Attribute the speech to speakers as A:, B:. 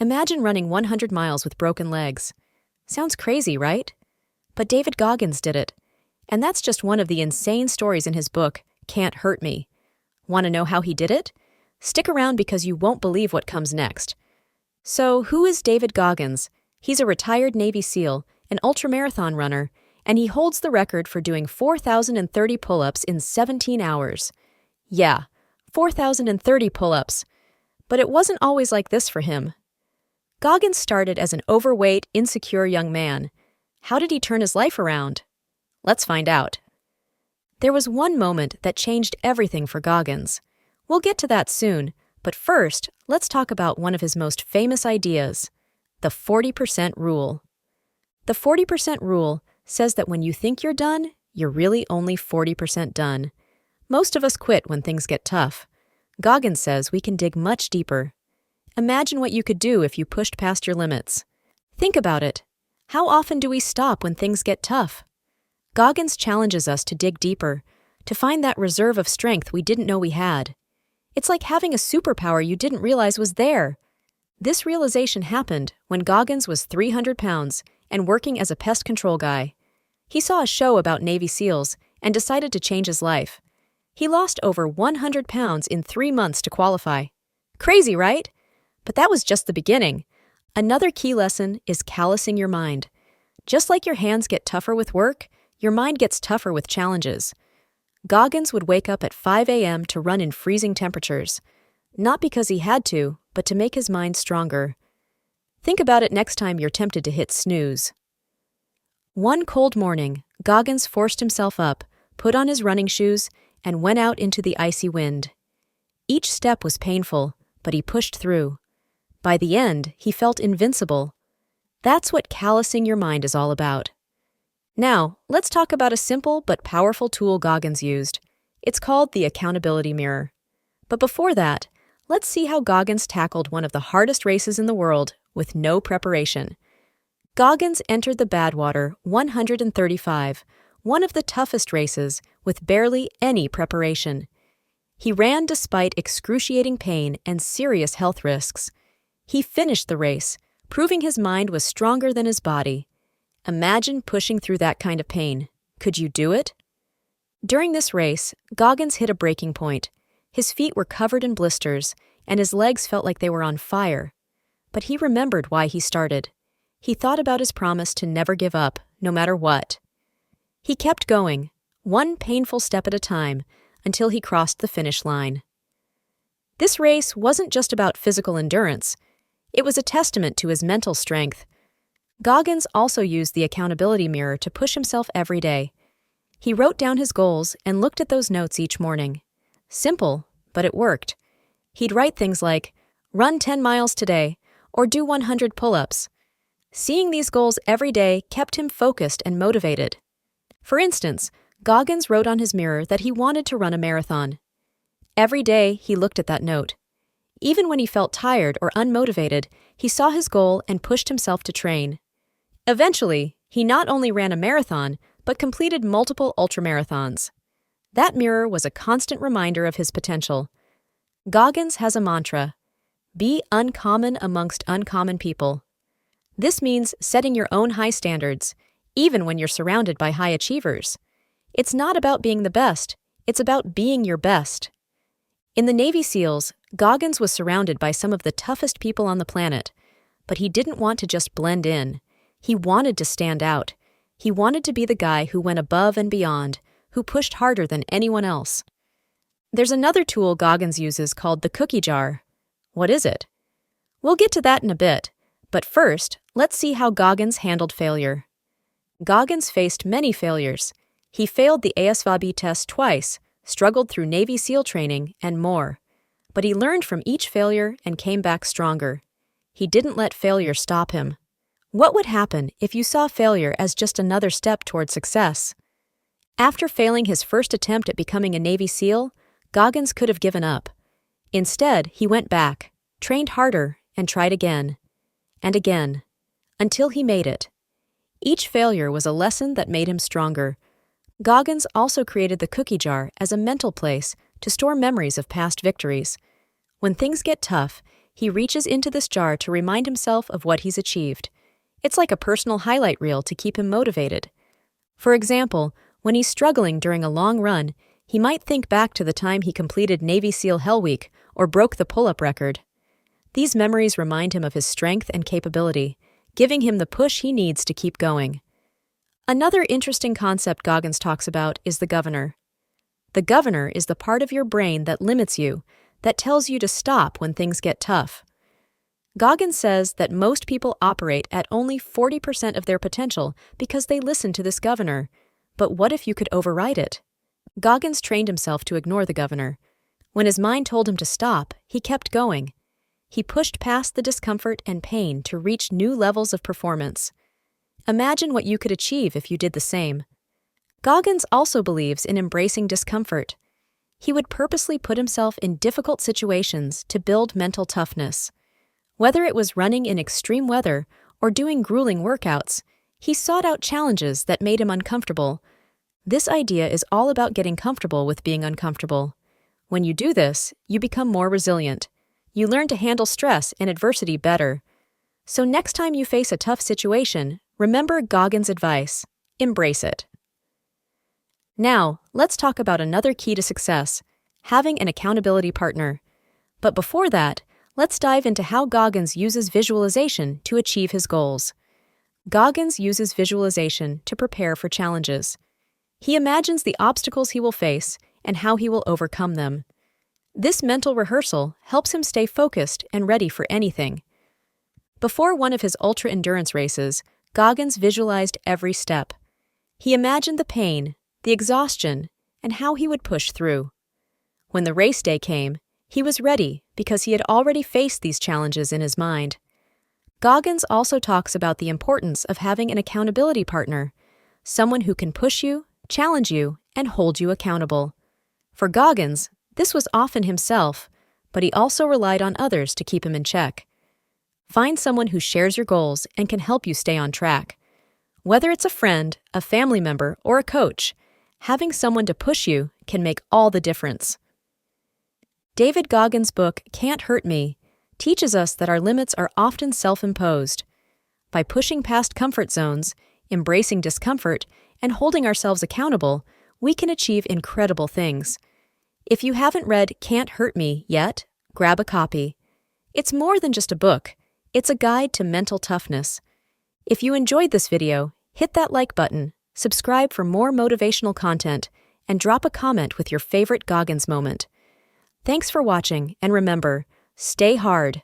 A: Imagine running 100 miles with broken legs. Sounds crazy, right? But David Goggins did it. And that's just one of the insane stories in his book, Can't Hurt Me. Want to know how he did it? Stick around because you won't believe what comes next. So, who is David Goggins? He's a retired Navy SEAL, an ultramarathon runner, and he holds the record for doing 4,030 pull-ups in 17 hours. Yeah, 4,030 pull-ups. But it wasn't always like this for him. Goggins started as an overweight, insecure young man. How did he turn his life around? Let's find out. There was one moment that changed everything for Goggins. We'll get to that soon, but first, let's talk about one of his most famous ideas, the 40% rule. The 40% rule says that when you think you're done, you're really only 40% done. Most of us quit when things get tough. Goggins says we can dig much deeper. Imagine what you could do if you pushed past your limits. Think about it. How often do we stop when things get tough? Goggins challenges us to dig deeper, to find that reserve of strength we didn't know we had. It's like having a superpower you didn't realize was there. This realization happened when Goggins was 300 pounds and working as a pest control guy. He saw a show about Navy SEALs and decided to change his life. He lost over 100 pounds in 3 months to qualify. Crazy, right? But that was just the beginning. Another key lesson is callousing your mind. Just like your hands get tougher with work, your mind gets tougher with challenges. Goggins would wake up at 5 a.m. to run in freezing temperatures. Not because he had to, but to make his mind stronger. Think about it next time you're tempted to hit snooze. One cold morning, Goggins forced himself up, put on his running shoes, and went out into the icy wind. Each step was painful, but he pushed through. By the end, he felt invincible. That's what callousing your mind is all about. Now, let's talk about a simple but powerful tool Goggins used. It's called the accountability mirror. But before that, let's see how Goggins tackled one of the hardest races in the world with no preparation. Goggins entered the Badwater 135, one of the toughest races, with barely any preparation. He ran despite excruciating pain and serious health risks. He finished the race, proving his mind was stronger than his body. Imagine pushing through that kind of pain. Could you do it? During this race, Goggins hit a breaking point. His feet were covered in blisters, and his legs felt like they were on fire. But he remembered why he started. He thought about his promise to never give up, no matter what. He kept going, one painful step at a time, until he crossed the finish line. This race wasn't just about physical endurance. It was a testament to his mental strength. Goggins also used the accountability mirror to push himself every day. He wrote down his goals and looked at those notes each morning. Simple, but it worked. He'd write things like, "Run 10 miles today," or "Do 100 pull-ups." Seeing these goals every day kept him focused and motivated. For instance, Goggins wrote on his mirror that he wanted to run a marathon. Every day, he looked at that note. Even when he felt tired or unmotivated, he saw his goal and pushed himself to train. Eventually, he not only ran a marathon, but completed multiple ultramarathons. That mirror was a constant reminder of his potential. Goggins has a mantra: be uncommon amongst uncommon people. This means setting your own high standards, even when you're surrounded by high achievers. It's not about being the best, it's about being your best. In the Navy SEALs, Goggins was surrounded by some of the toughest people on the planet, but he didn't want to just blend in. He wanted to stand out. He wanted to be the guy who went above and beyond, who pushed harder than anyone else. There's another tool Goggins uses called the cookie jar. What is it? We'll get to that in a bit, but first, let's see how Goggins handled failure. Goggins faced many failures. He failed the ASVAB test twice, struggled through Navy SEAL training, and more. But he learned from each failure and came back stronger. He didn't let failure stop him. What would happen if you saw failure as just another step toward success? After failing his first attempt at becoming a Navy SEAL, Goggins could have given up. Instead, he went back, trained harder, and tried again. And again. Until he made it. Each failure was a lesson that made him stronger. Goggins also created the cookie jar as a mental place to store memories of past victories. When things get tough, he reaches into this jar to remind himself of what he's achieved. It's like a personal highlight reel to keep him motivated. For example, when he's struggling during a long run, he might think back to the time he completed Navy SEAL Hell Week or broke the pull-up record. These memories remind him of his strength and capability, giving him the push he needs to keep going. Another interesting concept Goggins talks about is the governor. The governor is the part of your brain that limits you, that tells you to stop when things get tough. Goggins says that most people operate at only 40% of their potential because they listen to this governor. But what if you could override it? Goggins trained himself to ignore the governor. When his mind told him to stop, he kept going. He pushed past the discomfort and pain to reach new levels of performance. Imagine what you could achieve if you did the same. Goggins also believes in embracing discomfort. He would purposely put himself in difficult situations to build mental toughness. Whether it was running in extreme weather or doing grueling workouts, he sought out challenges that made him uncomfortable. This idea is all about getting comfortable with being uncomfortable. When you do this, you become more resilient. You learn to handle stress and adversity better. So next time you face a tough situation, remember Goggins' advice: embrace it. Now, let's talk about another key to success: having an accountability partner. But before that, let's dive into how Goggins uses visualization to achieve his goals. Goggins uses visualization to prepare for challenges. He imagines the obstacles he will face and how he will overcome them. This mental rehearsal helps him stay focused and ready for anything. Before one of his ultra-endurance races, Goggins visualized every step. He imagined the pain, the exhaustion, and how he would push through. When the race day came, he was ready because he had already faced these challenges in his mind. Goggins also talks about the importance of having an accountability partner, someone who can push you, challenge you, and hold you accountable. For Goggins, this was often himself, but he also relied on others to keep him in check. Find someone who shares your goals and can help you stay on track. Whether it's a friend, a family member, or a coach, having someone to push you can make all the difference. David Goggins' book, Can't Hurt Me, teaches us that our limits are often self-imposed. By pushing past comfort zones, embracing discomfort, and holding ourselves accountable, we can achieve incredible things. If you haven't read Can't Hurt Me yet, grab a copy. It's more than just a book. It's a guide to mental toughness. If you enjoyed this video, hit that like button, subscribe for more motivational content, and drop a comment with your favorite Goggins moment. Thanks for watching, and remember, stay hard,